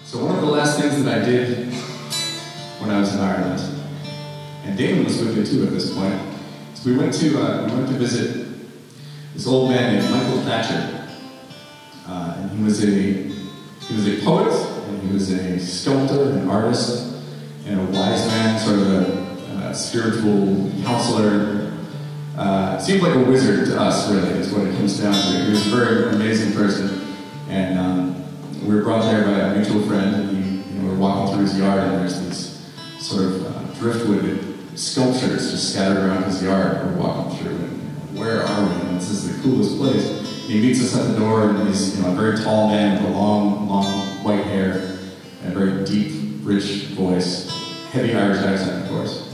So one of the last things that I did when I was in Ireland, and Damon was with me too at this point, is we went to visit this old man named Michael Thatcher, and he was a poet, and he was a sculptor, an artist, and a wise man, sort of a spiritual counselor. Seemed like a wizard to us, really, is what it comes down to. He was a very amazing person, and we were brought there by a mutual friend, and we were walking through his yard, and there's these sort of driftwood sculptures just scattered around his yard. We're walking through, and where are we? And this is the coolest place. He meets us at the door, and he's a very tall man with a long, white hair, and a very deep, rich voice, heavy Irish accent, of course.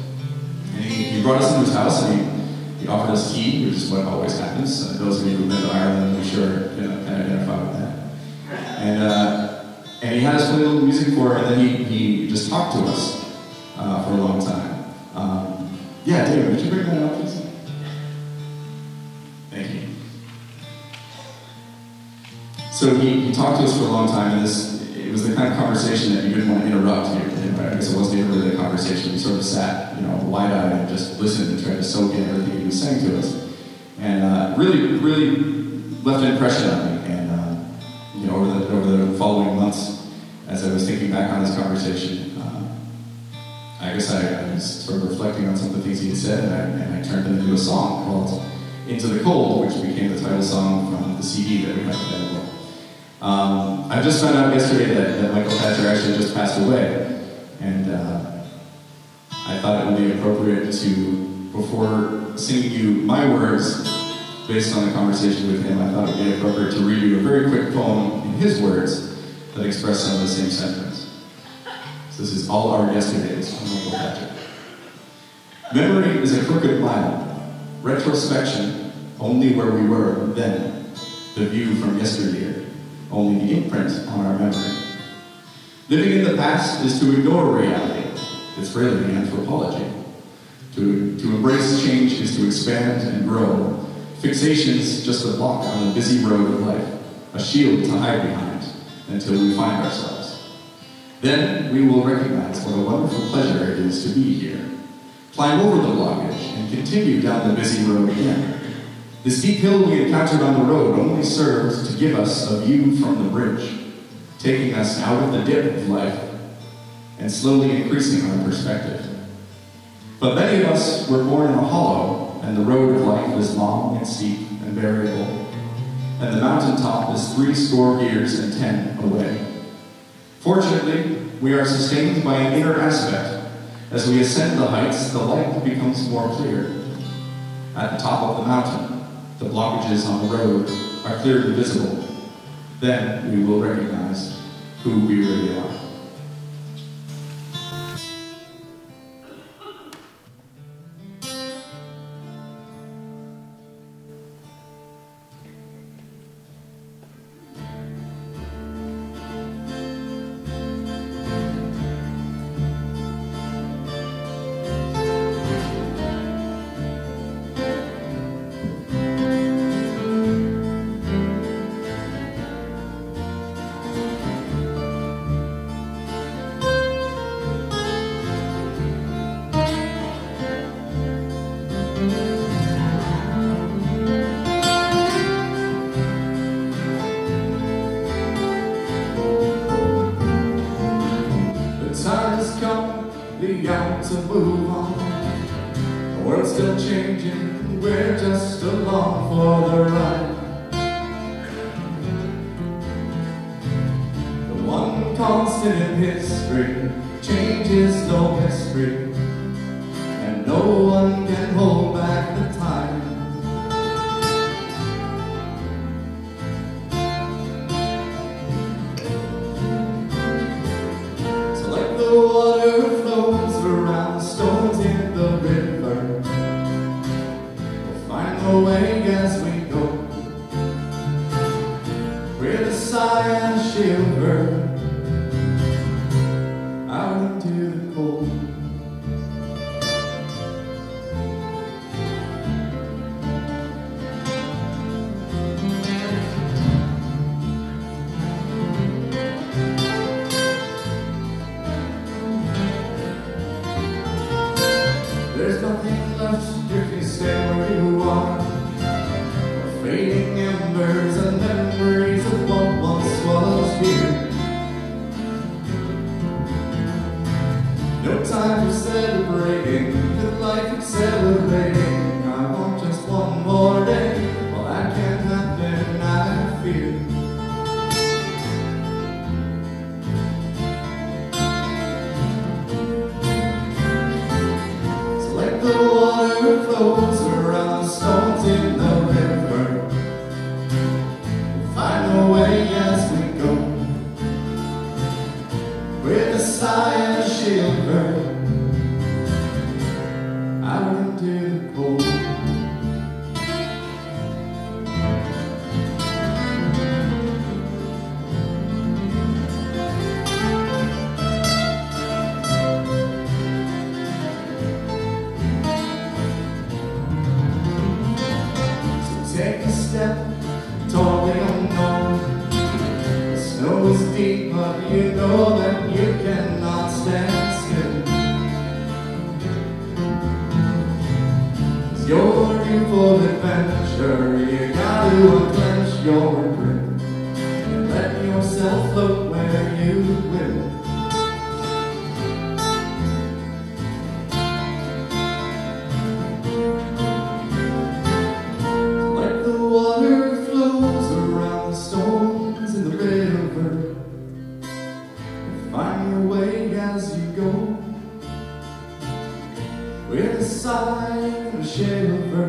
And he brought us into his house, and he offered us tea, which is what always happens. Those of you who've been to Ireland, I'm sure, can identify with that. And he had us play a little music for it, and then he just talked to us for a long time. Yeah, David, would you bring that up, please? Thank you. So he talked to us for a long time, and it was the kind of conversation that you didn't want to interrupt. I guess it wasn't even really a conversation. We sort of sat, wide-eyed and just listened and tried to soak in everything he was saying to us. And really, really left an impression on me. And over the following months, as I was thinking back on this conversation, I guess I was sort of reflecting on some of the things he had said, and I turned them into a song called Into the Cold, which became the title song from the CD that we have available. I just found out yesterday that Michael Thatcher actually just passed away, and I thought it would be appropriate to, before singing you my words based on the conversation with him, I thought it would be appropriate to read you a very quick poem in his words that express some of the same sentiments. So this is All Our Yesterdays from Michael Thatcher. Memory is a crooked mile, retrospection only where we were then, the view from yesteryear, only the imprint on our memory. Living in the past is to ignore reality. It's really anthropology. To embrace change is to expand and grow. Fixation's just a block on the busy road of life, a shield to hide behind until we find ourselves. Then we will recognize what a wonderful pleasure it is to be here. Climb over the blockage and continue down the busy road again. The steep hill we encountered on the road only serves to give us a view from the bridge, taking us out of the dip of life and slowly increasing our perspective. But many of us were born in a hollow, and the road of life is long and steep and variable, and the mountaintop is 80 years and 10 away. Fortunately, we are sustained by an inner aspect. As we ascend the heights, the light becomes more clear. At the top of the mountain, the blockages on the road are clearly visible. Then we will recognize who we really are. The hour to move on. The world's still changing, we're just along for the ride. The one constant in history, change is no mystery, and no one can hold back the time. So like the water flows around stones in the river, we'll find a way as we go, with a sigh and a shiver, out into the cold. There's nothing left if you stay where you are. Fading embers and memories of what once was here. No time for celebrating, good life accelerating. I want just one more day. Well, that can't happen, I fear. So let the water flows around the stones in the river. We'll find a way as we go, with a sigh and a shiver, out into the cold. So take a step toward the unknown. The snow is deep, but you know that you cannot stand still. 'Cause you're due for adventure, you gotta unclench your grip and let yourself float where you will. Like the water flows around the stones in the river, find your way as you go, with a sigh and a shiver,